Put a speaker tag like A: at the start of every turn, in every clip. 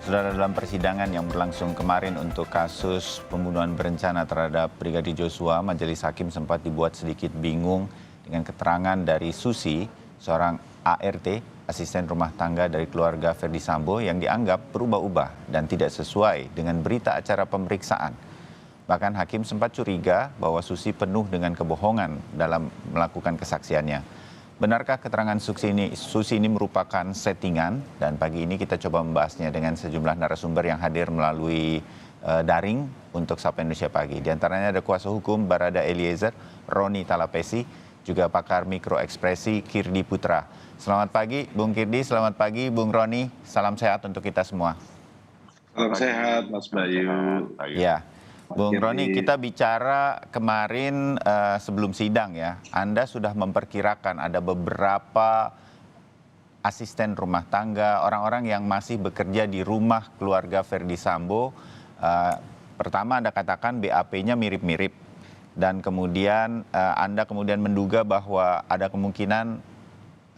A: Saudara, dalam persidangan yang berlangsung kemarin untuk kasus pembunuhan berencana terhadap Brigadir Joshua, majelis hakim sempat dibuat sedikit bingung dengan keterangan dari Susi, seorang ART, asisten rumah tangga dari keluarga Ferdy Sambo yang dianggap berubah-ubah dan tidak sesuai dengan berita acara pemeriksaan. Bahkan hakim sempat curiga bahwa Susi penuh dengan kebohongan dalam melakukan kesaksiannya. Benarkah keterangan Susi ini merupakan settingan? Dan pagi ini kita coba membahasnya dengan sejumlah narasumber yang hadir melalui daring untuk Sapa Indonesia Pagi. Di antaranya ada kuasa hukum Barada Eliezer, Roni Talapesi, juga pakar mikroekspresi Kirdi Putra. Selamat pagi Bung Kirdi, selamat pagi Bung Roni, salam sehat untuk kita semua.
B: Salam sehat Mas Bayu.
A: Ya. Bung Roni, kita bicara kemarin sebelum sidang ya, Anda sudah memperkirakan ada beberapa asisten rumah tangga, orang-orang yang masih bekerja di rumah keluarga Ferdy Sambo. Pertama Anda katakan BAP-nya mirip-mirip, dan kemudian Anda kemudian menduga bahwa ada kemungkinan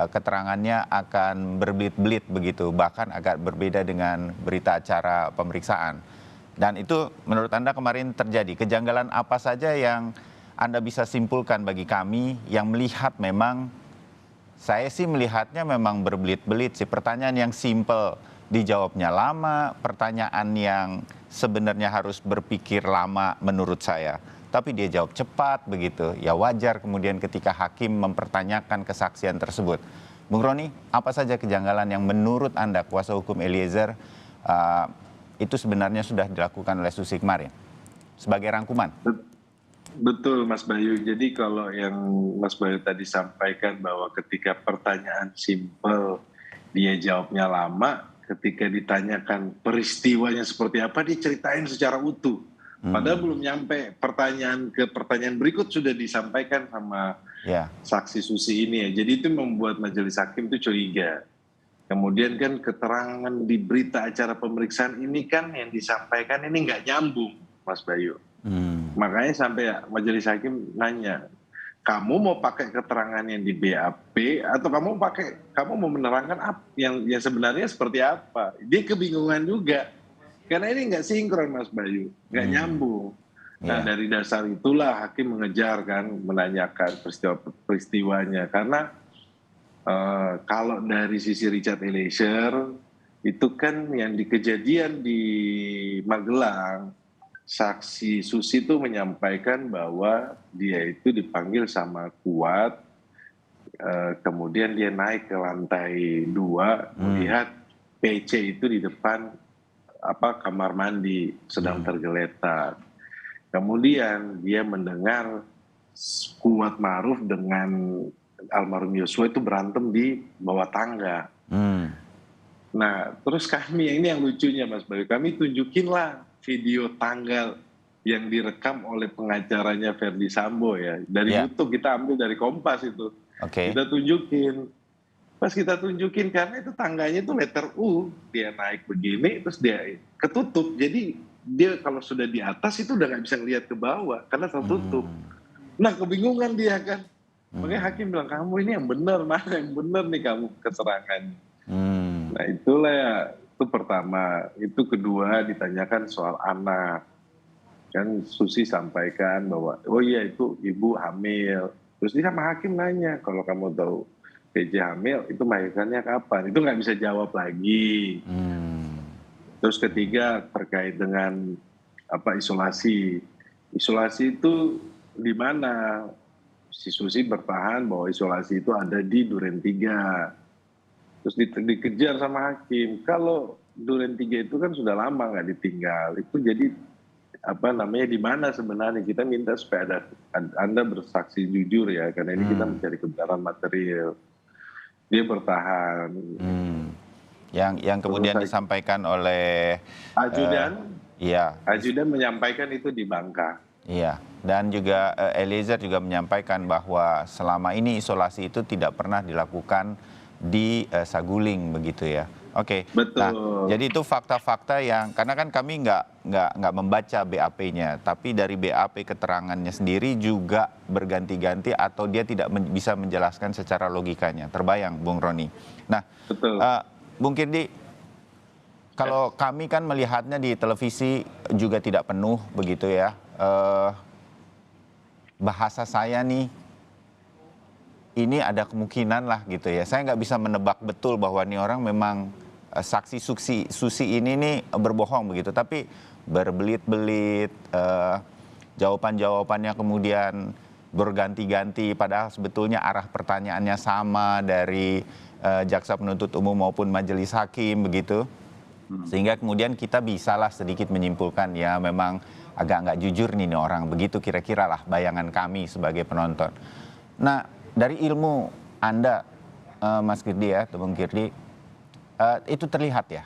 A: keterangannya akan berbelit-belit begitu, bahkan agak berbeda dengan berita acara pemeriksaan. Dan itu menurut Anda kemarin terjadi. Kejanggalan apa saja yang Anda bisa simpulkan bagi kami yang melihat memang, saya sih melihatnya memang berbelit-belit sih. Pertanyaan yang simpel dijawabnya lama, pertanyaan yang sebenarnya harus berpikir lama menurut saya. Tapi dia jawab cepat begitu. Ya wajar kemudian ketika hakim mempertanyakan kesaksian tersebut. Bung Roni, apa saja kejanggalan yang menurut Anda, kuasa hukum Eliezer, itu sebenarnya sudah dilakukan oleh Susi kemarin sebagai rangkuman?
B: Betul Mas Bayu. Jadi kalau yang Mas Bayu tadi sampaikan bahwa ketika pertanyaan simpel dia jawabnya lama, ketika ditanyakan peristiwanya seperti apa dia ceritain secara utuh. Padahal belum nyampe pertanyaan berikut sudah disampaikan sama saksi Susi ini ya. Jadi itu membuat majelis hakim itu curiga. Kemudian kan keterangan di berita acara pemeriksaan ini kan yang disampaikan ini nggak nyambung, Mas Bayu. Makanya sampai majelis hakim nanya, kamu mau pakai keterangan yang di BAP atau kamu mau menerangkan apa yang sebenarnya seperti apa? Dia kebingungan juga, karena ini nggak sinkron, Mas Bayu, nggak nyambung. Nah dari dasar itulah hakim mengejar kan, menanyakan peristiwanya, karena kalau dari sisi Richard Eliezer itu kan yang di kejadian di Magelang, saksi Susi itu menyampaikan bahwa dia itu dipanggil sama Kuat, kemudian dia naik ke lantai 2 melihat PC itu di depan kamar mandi sedang tergeletak. Kemudian dia mendengar Kuat Ma'ruf dengan almarhum Joshua itu berantem di bawah tangga. Nah, terus kami, ini yang lucunya Mas Bayu, kami tunjukinlah video tanggal yang direkam oleh pengacaranya Ferdy Sambo ya. Dari YouTube kita ambil dari Kompas itu. Kita tunjukin. Pas kita tunjukin, karena itu tangganya itu letter U. Dia naik begini, terus dia ketutup. Jadi dia kalau sudah di atas itu udah nggak bisa ngeliat ke bawah, karena tertutup. Nah, kebingungan dia kan. Makanya hakim bilang, kamu ini yang benar, mana yang benar nih kamu keterangan. Nah itulah ya, itu pertama. Itu kedua ditanyakan soal anak. Kan Susi sampaikan bahwa, oh iya itu ibu hamil. Terus dia sama hakim nanya, kalau kamu tahu PJ hamil, itu melahirkannya kapan? Itu nggak bisa jawab lagi. Terus ketiga terkait dengan isolasi. Isolasi itu di mana? Si Susi bertahan bahwa isolasi itu ada di Duren 3. Terus dikejar sama hakim. Kalau Duren 3 itu kan sudah lama nggak ditinggal. Itu jadi di mana sebenarnya? Kita minta supaya Anda bersaksi jujur ya, karena ini kita mencari kebenaran material. Dia bertahan.
A: Yang kemudian disampaikan oleh
B: ajudan. Ajudan
A: Iya.
B: menyampaikan itu di Bangka.
A: Iya, dan juga Eliezer juga menyampaikan bahwa selama ini isolasi itu tidak pernah dilakukan di Saguling begitu ya. Oke.
B: Betul.
A: Nah, jadi itu fakta-fakta yang, karena kan kami nggak membaca BAP-nya, tapi dari BAP keterangannya sendiri juga berganti-ganti atau dia tidak bisa menjelaskan secara logikanya. Terbayang, Bung Roni. Nah,
B: betul.
A: Bung Kirdi, kalau kami kan melihatnya di televisi juga tidak penuh begitu ya. Bahasa saya nih, ini ada kemungkinan lah gitu ya. Saya nggak bisa menebak betul bahwa nih orang memang saksi Susi ini nih berbohong begitu. Tapi berbelit-belit, jawaban-jawabannya kemudian berganti-ganti. Padahal sebetulnya arah pertanyaannya sama dari jaksa penuntut umum maupun majelis hakim begitu. Sehingga kemudian kita bisalah sedikit menyimpulkan ya memang agak nggak jujur nih orang. Begitu kira-kira lah bayangan kami sebagai penonton. Nah, dari ilmu Anda, Mas Kirdi ya, Bung Kirdi, itu terlihat ya,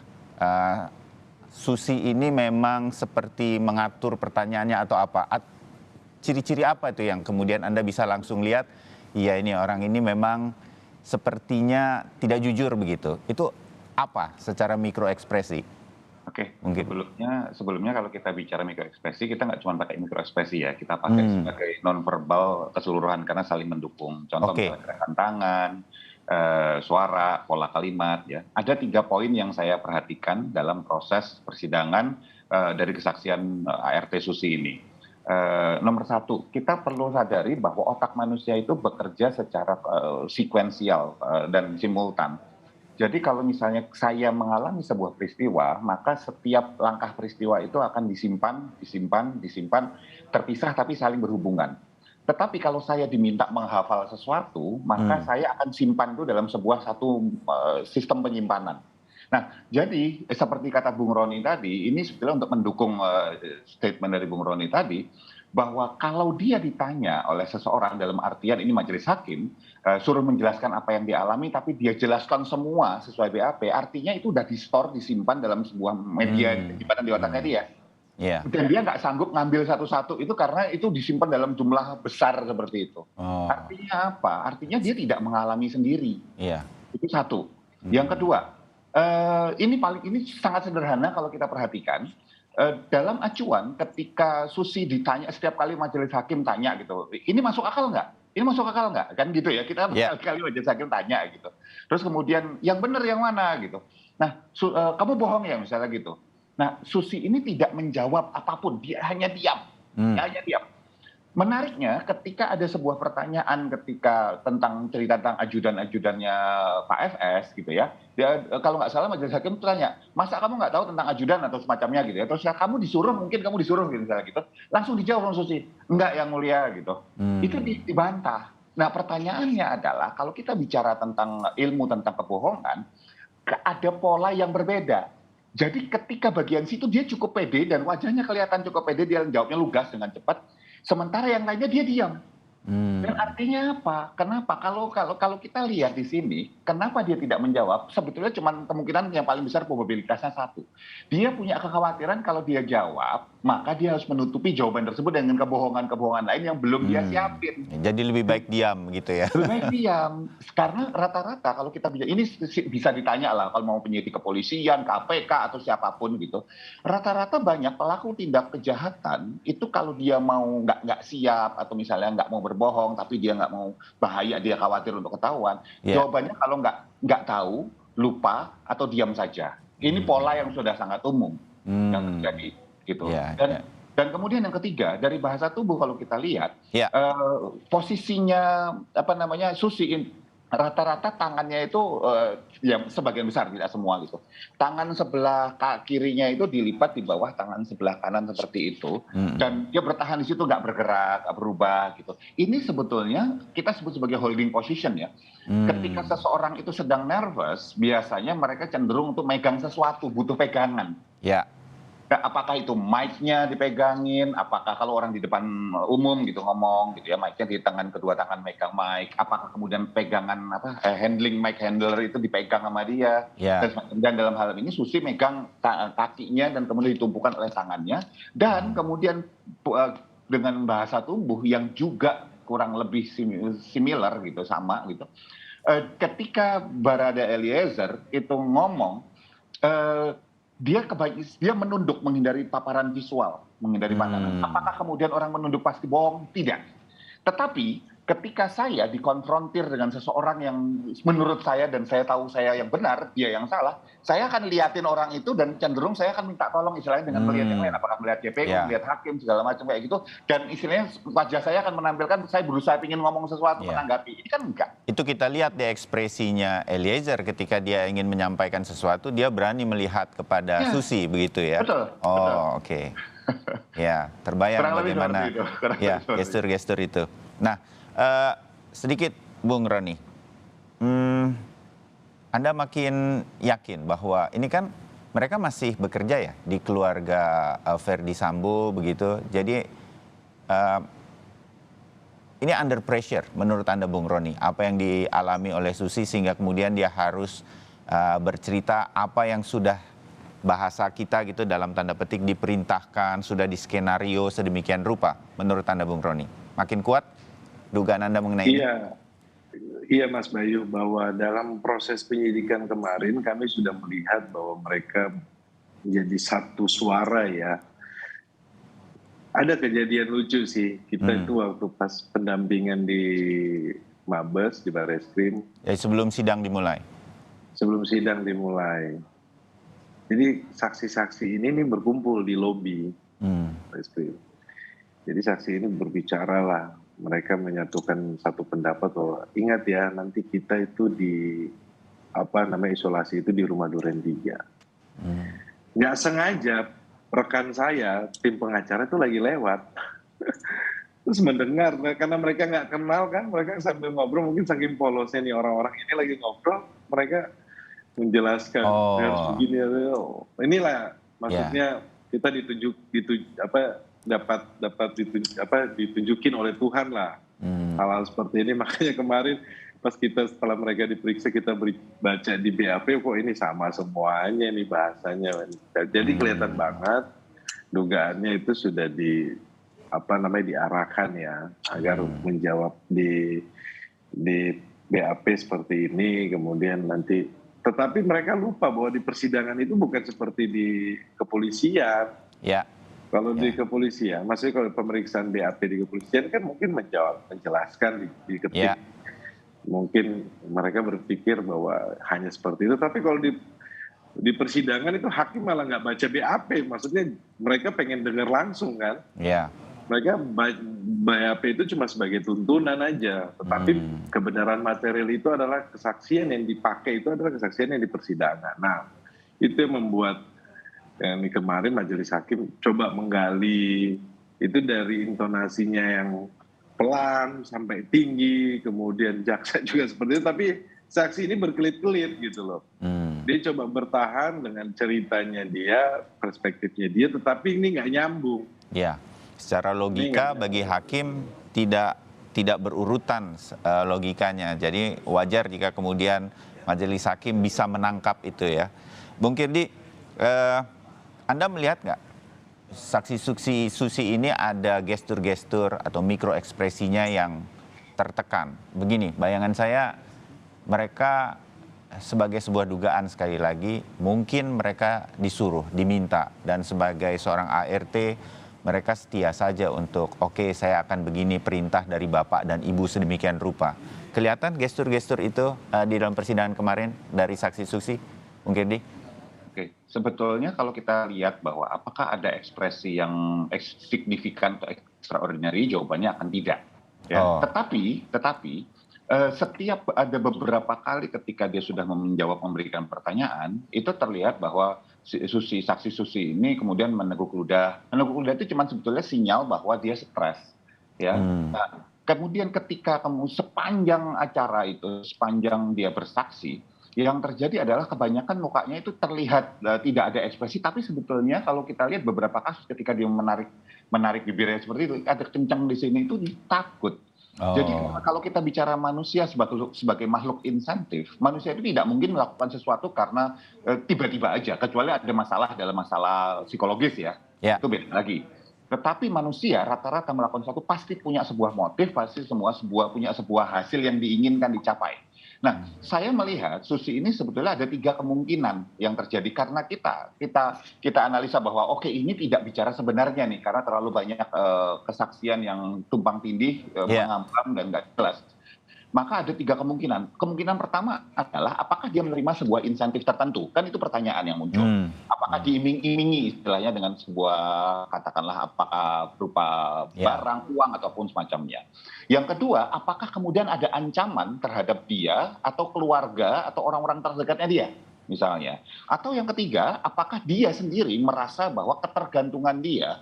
A: Susi ini memang seperti mengatur pertanyaannya atau apa? Ciri-ciri apa itu yang kemudian Anda bisa langsung lihat, ya ini orang ini memang sepertinya tidak jujur begitu. Itu apa secara mikroekspresi?
C: Oke,
A: Mungkin.
C: sebelumnya kalau kita bicara mikroekspresi, kita nggak cuma pakai mikroekspresi ya, kita pakai sebagai nonverbal keseluruhan karena saling mendukung. Contoh misalnya gerakan tangan, suara, pola kalimat ya. Ada 3 poin yang saya perhatikan dalam proses persidangan dari kesaksian ART Susi ini. Nomor 1, kita perlu sadari bahwa otak manusia itu bekerja secara sekuensial dan simultan. Jadi kalau misalnya saya mengalami sebuah peristiwa, maka setiap langkah peristiwa itu akan disimpan, terpisah tapi saling berhubungan. Tetapi kalau saya diminta menghafal sesuatu, maka saya akan simpan itu dalam satu sistem penyimpanan. Nah, jadi seperti kata Bung Roni tadi, ini sebetulnya untuk mendukung statement dari Bung Roni tadi, bahwa kalau dia ditanya oleh seseorang dalam artian ini majelis hakim, suruh menjelaskan apa yang dialami, tapi dia jelaskan semua sesuai BAP, artinya itu sudah di-store, disimpan dalam sebuah media penyimpanan di otaknya dia. Yeah. Dan dia nggak sanggup ngambil satu-satu itu karena itu disimpan dalam jumlah besar seperti itu. Artinya apa? Artinya dia tidak mengalami sendiri. Yeah. Itu satu. Yang kedua, ini sangat sederhana kalau kita perhatikan. Dalam acuan ketika Susi ditanya setiap kali majelis hakim tanya gitu, ini masuk akal nggak? Ini masuk akal nggak? Kan gitu ya, kita berkali-kali majelis hakim tanya gitu. Terus kemudian yang benar yang mana gitu. Nah, kamu bohong ya misalnya gitu. Nah, Susi ini tidak menjawab apapun, dia hanya diam. Dia hanya diam. Menariknya ketika ada sebuah pertanyaan tentang cerita tentang ajudan-ajudannya Pak FS gitu ya, dia kalau nggak salah majelis hakim tanya, masa kamu nggak tahu tentang ajudan atau semacamnya gitu ya, terus ya kamu disuruh gitu misalnya gitu, langsung dijawab Susi, enggak yang mulia gitu, itu dibantah. Nah pertanyaannya adalah kalau kita bicara tentang ilmu tentang kebohongan, ada pola yang berbeda. Jadi ketika bagian situ dia cukup pede dan wajahnya kelihatan cukup pede, dia jawabnya lugas dengan cepat. Sementara yang lainnya dia diam. Dan artinya apa? Kenapa? Kalau kita lihat di sini, kenapa dia tidak menjawab? Sebetulnya cuma kemungkinan yang paling besar probabilitasnya 1. Dia punya kekhawatiran kalau dia jawab, maka dia harus menutupi jawaban tersebut dengan kebohongan-kebohongan lain yang belum dia siapin.
A: Jadi lebih baik diam gitu ya?
C: Lebih baik diam. Karena rata-rata kalau kita ini bisa ditanya lah kalau mau penyidik kepolisian, KPK atau siapapun gitu. Rata-rata banyak pelaku tindak kejahatan itu kalau dia mau nggak siap atau misalnya nggak mau berbohong tapi dia nggak mau bahaya, dia khawatir untuk ketahuan, jawabannya kalau nggak tahu, lupa atau diam saja. Ini pola yang sudah sangat umum yang terjadi gitu. Dan kemudian yang ketiga dari bahasa tubuh kalau kita lihat posisinya Susi rata-rata tangannya itu ya sebagian besar, tidak semua gitu. Tangan sebelah kirinya itu dilipat di bawah tangan sebelah kanan seperti itu, dan dia bertahan di situ, nggak bergerak, nggak berubah gitu. Ini sebetulnya kita sebut sebagai holding position ya. Ketika seseorang itu sedang nervous, biasanya mereka cenderung untuk megang sesuatu, butuh pegangan. Apakah itu mic-nya dipegangin, apakah kalau orang di depan umum gitu ngomong gitu ya, mic-nya di kedua tangan megang mic, apakah kemudian pegangan handling mic handler itu dipegang sama dia. Dan dalam hal ini Susi megang kakinya dan kemudian ditumpukan oleh tangannya, dan kemudian dengan bahasa tubuh yang juga kurang lebih similar gitu, sama gitu. Ketika Barada Eliezer itu ngomong, dia menunduk menghindari paparan visual, menghindari makanan. Apakah kemudian orang menunduk pasti bohong? Tidak. Tetapi ketika saya dikonfrontir dengan seseorang yang menurut saya dan saya tahu saya yang benar, dia yang salah, saya akan liatin orang itu dan cenderung saya akan minta tolong istilahnya dengan melihat yang lain, apakah melihat JPU, melihat hakim segala macam kayak gitu, dan istilahnya wajah saya akan menampilkan saya berusaha ingin ngomong sesuatu menanggapi. Ini kan enggak. Itu
A: kita lihat di ekspresinya Eliezer ketika dia ingin menyampaikan sesuatu, dia berani melihat kepada Susi begitu ya.
C: Betul.
A: Oh, oke. Ya, terbayang bagaimana ya gestur-gestur itu. Nah, sedikit Bung Roni, Anda makin yakin bahwa ini kan mereka masih bekerja ya di keluarga Verdi Sambo begitu. Jadi ini under pressure menurut Anda Bung Roni, apa yang dialami oleh Susi sehingga kemudian dia harus bercerita apa yang sudah bahasa kita gitu dalam tanda petik diperintahkan, sudah diskenario sedemikian rupa menurut Anda Bung Roni. Makin kuat dugaan Anda mengenai ini?
B: Iya Mas Bayu, bahwa dalam proses penyidikan kemarin kami sudah melihat bahwa mereka menjadi satu suara ya. Ada kejadian lucu sih, kita itu waktu pas pendampingan di Mabes, di Barreskrim.
A: Ya, sebelum sidang dimulai? Sebelum sidang dimulai.
B: Jadi saksi-saksi ini berkumpul di lobi Barreskrim. Jadi saksi ini berbicara lah. Mereka menyatukan satu pendapat bahwa ingat ya nanti kita itu di isolasi itu di rumah Duren 3. Nggak sengaja rekan saya tim pengacara itu lagi lewat terus mendengar karena mereka nggak kenal kan, mereka sambil ngobrol mungkin saking polosnya nih orang-orang ini lagi ngobrol, mereka menjelaskan harus begini. Inilah maksudnya kita ditunjukin oleh Tuhan lah hal-hal seperti ini. Makanya kemarin pas kita setelah mereka diperiksa kita baca di BAP kok ini sama semuanya nih bahasanya. Jadi kelihatan banget dugaannya itu sudah diarahkan ya agar menjawab di BAP seperti ini, kemudian nanti tetapi mereka lupa bahwa di persidangan itu bukan seperti di kepolisian.
A: Ya.
B: Kalau di kepolisian, maksudnya kalau pemeriksaan BAP di kepolisian kan mungkin menjelaskan diketik. Mungkin mereka berpikir bahwa hanya seperti itu. Tapi kalau di persidangan itu hakim malah nggak baca BAP. Maksudnya mereka pengen dengar langsung kan.
A: Iya.
B: Mereka BAP itu cuma sebagai tuntunan aja. Tetapi kebenaran material itu adalah kesaksian yang dipakai, itu adalah kesaksian yang di persidangan. Nah, itu yang membuat ini kemarin majelis hakim coba menggali itu dari intonasinya yang pelan sampai tinggi, kemudian jaksa juga seperti itu, tapi saksi ini berkelit-kelit gitu loh. Dia coba bertahan dengan ceritanya dia, perspektifnya dia, tetapi ini nggak nyambung.
A: Ya, secara logika bagi hakim tidak berurutan logikanya. Jadi wajar jika kemudian majelis hakim bisa menangkap itu ya. Bung Kirdi, Anda melihat nggak saksi Susi ini ada gestur-gestur atau mikro ekspresinya yang tertekan? Begini, bayangan saya mereka sebagai sebuah dugaan sekali lagi, mungkin mereka disuruh, diminta, dan sebagai seorang ART mereka setia saja untuk oke, saya akan begini perintah dari bapak dan ibu sedemikian rupa. Kelihatan gestur-gestur itu di dalam persidangan kemarin dari saksi Susi, Bung Kirdi?
C: Oke, sebetulnya kalau kita lihat bahwa apakah ada ekspresi yang signifikan atau extraordinary, jawabannya akan tidak. Ya. Tetapi setiap ada beberapa kali ketika dia sudah memberikan pertanyaan, itu terlihat bahwa saksi Susi ini kemudian meneguk ludah. Meneguk ludah itu cuma sebetulnya sinyal bahwa dia stres. Ya. Nah, kemudian ketika sepanjang acara itu, sepanjang dia bersaksi, yang terjadi adalah kebanyakan mukanya itu terlihat tidak ada ekspresi, tapi sebetulnya kalau kita lihat beberapa kasus ketika dia menarik bibirnya seperti itu, ada kencang di sini itu takut. Jadi kalau kita bicara manusia sebagai makhluk insentif, manusia itu tidak mungkin melakukan sesuatu karena tiba-tiba aja, kecuali ada masalah dalam masalah psikologis ya. Itu beda lagi. Tetapi manusia rata-rata melakukan sesuatu pasti punya sebuah motif, pasti punya sebuah hasil yang diinginkan dicapai. Nah, saya melihat Susi ini sebetulnya ada 3 kemungkinan yang terjadi karena kita analisa bahwa oke ini tidak bicara sebenarnya nih karena terlalu banyak kesaksian yang tumpang tindih,
A: Ya.
C: mengambang dan nggak jelas. Maka ada 3 kemungkinan. Kemungkinan pertama adalah apakah dia menerima sebuah insentif tertentu? Kan itu pertanyaan yang muncul. Apakah diiming-imingi istilahnya dengan sebuah katakanlah apakah berupa barang, uang ataupun semacamnya. Yang kedua, apakah kemudian ada ancaman terhadap dia atau keluarga atau orang-orang terdekatnya dia misalnya. Atau yang ketiga, apakah dia sendiri merasa bahwa ketergantungan dia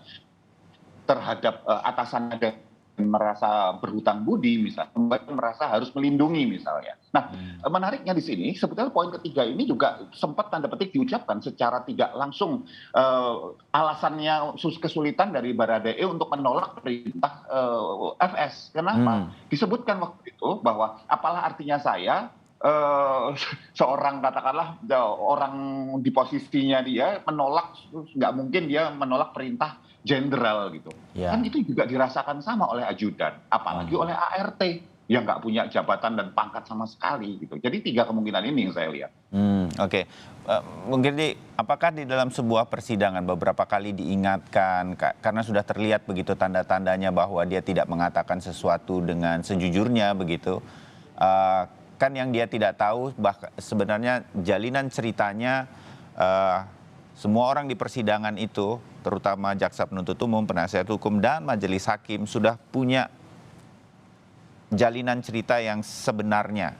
C: terhadap atasannya dan merasa berhutang budi misalnya, merasa harus melindungi misalnya. Nah, menariknya di sini sebetulnya poin ketiga ini juga sempat tanda petik diucapkan secara tidak langsung alasannya kesulitan dari Baradae untuk menolak perintah FS. Kenapa? Disebutkan waktu itu bahwa apalah artinya saya seorang katakanlah orang di posisinya dia menolak, nggak mungkin dia menolak perintah jenderal gitu. Kan itu juga dirasakan sama oleh ajudan, apalagi oleh ART yang nggak punya jabatan dan pangkat sama sekali gitu. Jadi 3 kemungkinan ini yang saya lihat.
A: Oke. Mungkin apakah di dalam sebuah persidangan beberapa kali diingatkan karena sudah terlihat begitu tanda-tandanya bahwa dia tidak mengatakan sesuatu dengan sejujurnya begitu. Kan yang dia tidak tahu sebenarnya jalinan ceritanya semua orang di persidangan itu, terutama jaksa penuntut umum, penasihat hukum, dan majelis hakim sudah punya jalinan cerita yang sebenarnya,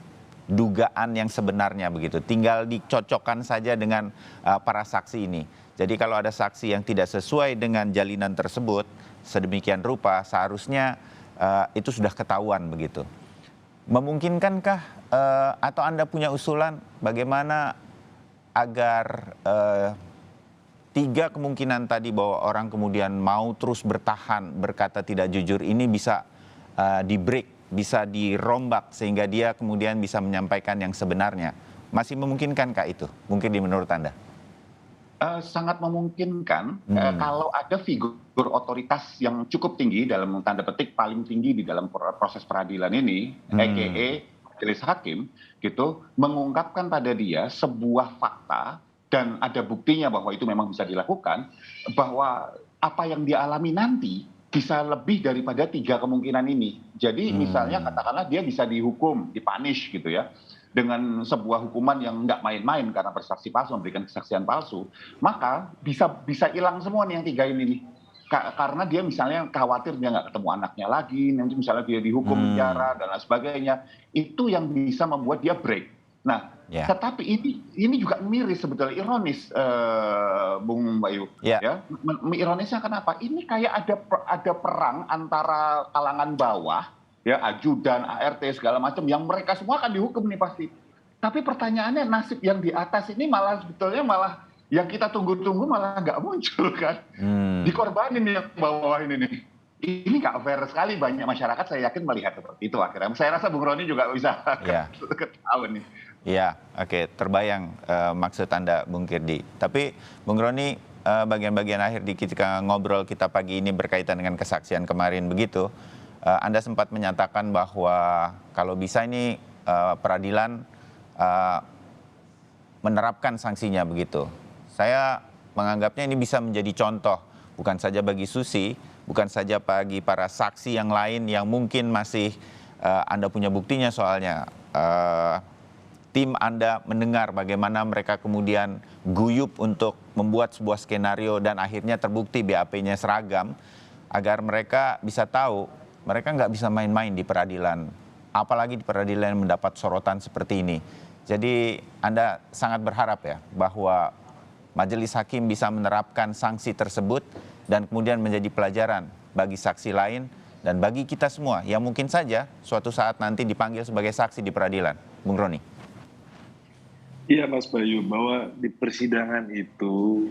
A: dugaan yang sebenarnya begitu. Tinggal dicocokkan saja dengan para saksi ini. Jadi kalau ada saksi yang tidak sesuai dengan jalinan tersebut, sedemikian rupa seharusnya itu sudah ketahuan begitu. Memungkinkankah atau Anda punya usulan bagaimana agar 3 kemungkinan tadi bahwa orang kemudian mau terus bertahan berkata tidak jujur ini bisa di-break, bisa dirombak sehingga dia kemudian bisa menyampaikan yang sebenarnya. Masih memungkinkankah itu? Mungkin menurut Anda?
C: Sangat memungkinkan kalau ada figur otoritas yang cukup tinggi dalam tanda petik paling tinggi di dalam proses peradilan ini, a.k.a. majelis hakim, gitu, mengungkapkan pada dia sebuah fakta dan ada buktinya bahwa itu memang bisa dilakukan, bahwa apa yang dia alami nanti bisa lebih daripada 3 kemungkinan ini. Jadi misalnya katakanlah dia bisa dihukum, dipunish gitu ya, dengan sebuah hukuman yang nggak main-main karena bersaksi palsu, memberikan kesaksian palsu, maka bisa hilang semua nih yang 3 ini nih. Karena dia misalnya khawatir dia nggak ketemu anaknya lagi, nanti misalnya dia dihukum penjara dan lain sebagainya, itu yang bisa membuat dia break. Nah, tetapi ini juga miris sebetulnya, ironis, Bung Bayu. Ya, ironisnya kenapa? Ini kayak ada perang antara kalangan bawah, ya ajudan, ART segala macam, yang mereka semua akan dihukum nih pasti. Tapi pertanyaannya nasib yang di atas ini malah sebetulnya malah yang kita tunggu-tunggu malah nggak muncul kan, dikorbanin yang bawah ini nih. Ini nggak fair sekali, banyak masyarakat saya yakin melihat seperti itu akhirnya. Saya rasa Bung Roni juga bisa ketahuan nih.
A: Iya, oke, terbayang maksud Anda, Bung Kirdi. Tapi Bung Roni, bagian-bagian akhir di kita ngobrol kita pagi ini berkaitan dengan kesaksian kemarin begitu, Anda sempat menyatakan bahwa kalau bisa ini peradilan menerapkan sanksinya begitu. Saya menganggapnya ini bisa menjadi contoh, bukan saja bagi Susi, bukan saja bagi para saksi yang lain yang mungkin masih Anda punya buktinya soalnya. Tim Anda mendengar bagaimana mereka kemudian guyup untuk membuat sebuah skenario dan akhirnya terbukti BAP-nya seragam, agar mereka bisa tahu mereka nggak bisa main-main di peradilan, apalagi di peradilan yang mendapat sorotan seperti ini. Jadi Anda sangat berharap ya bahwa majelis hakim bisa menerapkan sanksi tersebut dan kemudian menjadi pelajaran bagi saksi lain dan bagi kita semua yang mungkin saja suatu saat nanti dipanggil sebagai saksi di peradilan. Bung Roni.
B: Iya Mas Bayu, bahwa di persidangan itu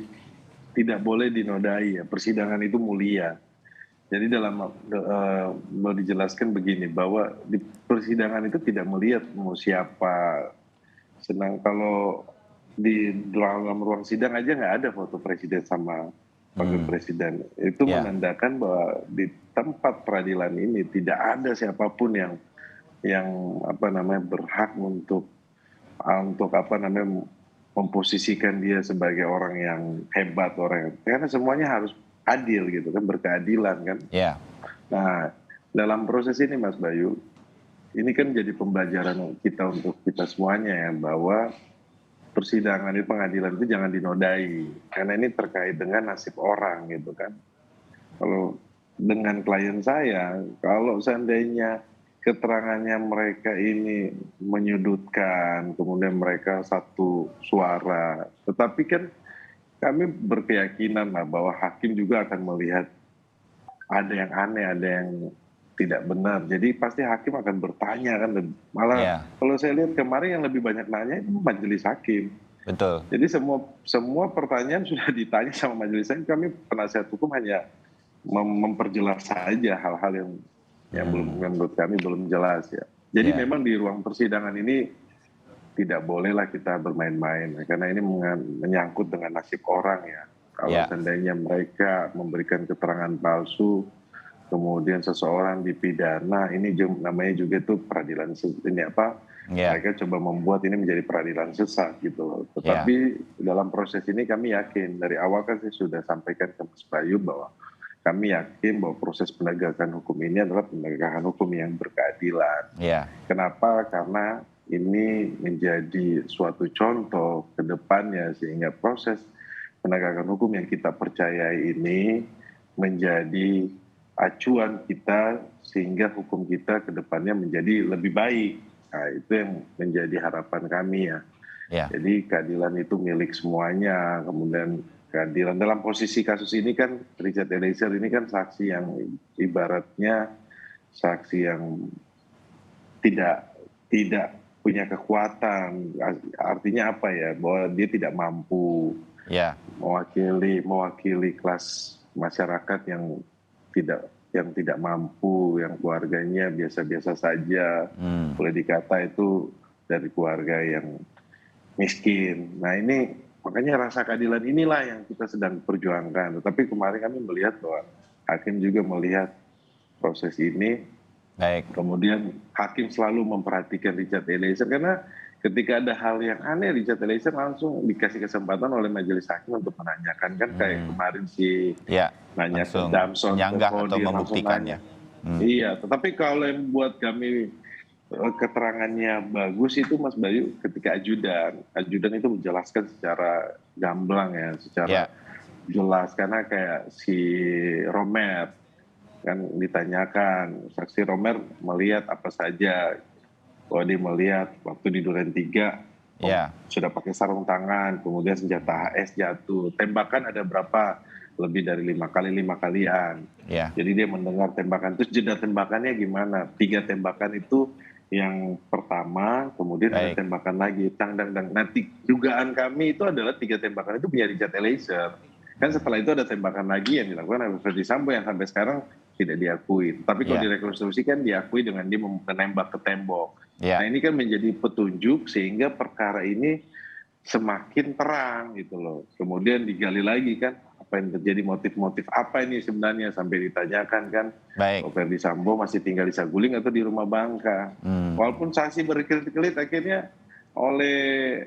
B: tidak boleh dinodai ya, persidangan itu mulia. Jadi mau dijelaskan begini, bahwa di persidangan itu tidak melihat mau siapa. Senang kalau di dalam ruang sidang aja nggak ada foto presiden sama wakil presiden. Itu menandakan bahwa di tempat peradilan ini tidak ada siapapun yang berhak untuk memposisikan dia sebagai orang yang hebat, karena semuanya harus adil gitu kan, berkeadilan kan.
A: Ya.
B: Nah, dalam proses ini Mas Bayu, ini kan jadi pembelajaran kita untuk kita semuanya ya, bahwa persidangan di pengadilan itu jangan dinodai, karena ini terkait dengan nasib orang gitu kan. Kalau dengan klien saya, kalau seandainya keterangannya mereka ini menyudutkan, kemudian mereka satu suara, tetapi kan kami berkeyakinan lah bahwa hakim juga akan melihat ada yang aneh, ada yang tidak benar. Jadi pasti hakim akan bertanya kan, malah kalau saya lihat kemarin yang lebih banyak nanya itu majelis hakim.
A: Betul.
B: Jadi semua pertanyaan sudah ditanya sama majelis hakim. Kami penasihat hukum hanya memperjelas saja hal-hal yang belum, menurut kami belum jelas ya. Jadi memang di ruang persidangan ini tidak bolehlah kita bermain-main, karena ini menyangkut dengan nasib orang ya. Kalau seandainya mereka memberikan keterangan palsu, kemudian seseorang dipidana, ini namanya juga itu peradilan mereka coba membuat ini menjadi peradilan sesat gitu loh. Tetapi dalam proses ini kami yakin, dari awal kan saya sudah sampaikan ke Mas Bayu bahwa kami yakin bahwa proses penegakan hukum ini adalah penegakan hukum yang berkeadilan. Kenapa? Karena ini menjadi suatu contoh ke depannya, sehingga proses penegakan hukum yang kita percayai ini menjadi acuan kita, sehingga hukum kita ke depannya menjadi lebih baik. Nah, itu yang menjadi harapan kami ya. Jadi keadilan itu milik semuanya. Kemudian keadilan dalam posisi kasus ini kan, Richard Eliezer ini kan saksi yang ibaratnya saksi yang tidak punya kekuatan. Artinya apa ya? Bahwa dia tidak mampu mewakili kelas masyarakat yang tidak mampu, yang keluarganya biasa-biasa saja, boleh dikata itu dari keluarga yang miskin. Nah ini makanya rasa keadilan inilah yang kita sedang perjuangkan. Tetapi kemarin kami melihat bahwa hakim juga melihat proses ini. Kemudian hakim selalu memperhatikan Richard Eliezer, karena ketika ada hal yang aneh, Richard Eliezer langsung dikasih kesempatan oleh majelis hakim untuk menanyakan, kan kayak kemarin nanya ke Damson,
A: menyanggah atau membuktikannya.
B: Iya, tetapi kalau yang buat kami keterangannya bagus itu Mas Bayu, ketika ajudan itu menjelaskan secara gamblang ya, secara jelas, karena kayak si Romer kan ditanyakan, saksi Romer melihat apa saja. Bahwa dia melihat waktu di Duren 3 sudah pakai sarung tangan, kemudian senjata HS jatuh, tembakan ada berapa, lebih dari 5 kalian. Jadi dia mendengar tembakan, terus jeda tembakannya gimana, 3 tembakan itu yang pertama, kemudian ada tembakan lagi, tang. Nanti dugaan kami itu adalah 3 tembakan itu punya Richard Eliezer. Kan setelah itu ada tembakan lagi yang dilakukan oleh Verdi Sambo yang sampai sekarang tidak diakui. Tapi kalau direkonstruksikan diakui dengan dia menembak ke tembok. Nah ini kan menjadi petunjuk sehingga perkara ini semakin terang gitu loh. Kemudian digali lagi kan apa yang terjadi, motif-motif apa ini sebenarnya, sampai ditanyakan kan Verdi Sambo masih tinggal di Saguling atau di rumah Bangka. Walaupun saksi berkelit-kelit, akhirnya oleh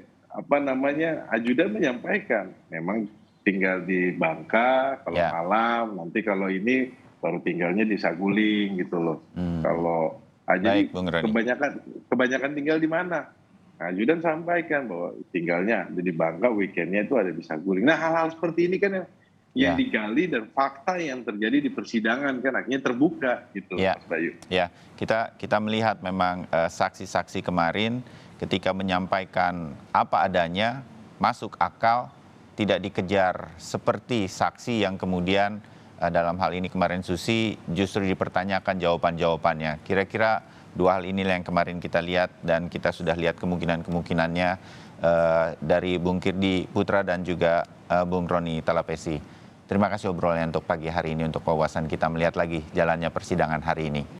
B: ajudan menyampaikan memang tinggal di Bangka kalau malam, nanti kalau ini baru tinggalnya di Saguling gitu loh. Kalau jadi kebanyakan tinggal di mana? Ajudan sampaikan bahwa tinggalnya di Bangka, weekendnya itu ada di Saguling. Nah hal-hal seperti ini kan yang digali, dan fakta yang terjadi di persidangan kan akhirnya terbuka gitu, Mas Bayu.
A: Kita melihat memang saksi-saksi kemarin ketika menyampaikan apa adanya, masuk akal, tidak dikejar seperti saksi yang kemudian dalam hal ini kemarin Susi justru dipertanyakan jawaban-jawabannya. Kira-kira 2 hal inilah yang kemarin kita lihat, dan kita sudah lihat kemungkinan-kemungkinannya dari Bung Kirdi Putra dan juga Bung Roni Talapesi. Terima kasih obrolannya untuk pagi hari ini, untuk wawasan kita melihat lagi jalannya persidangan hari ini.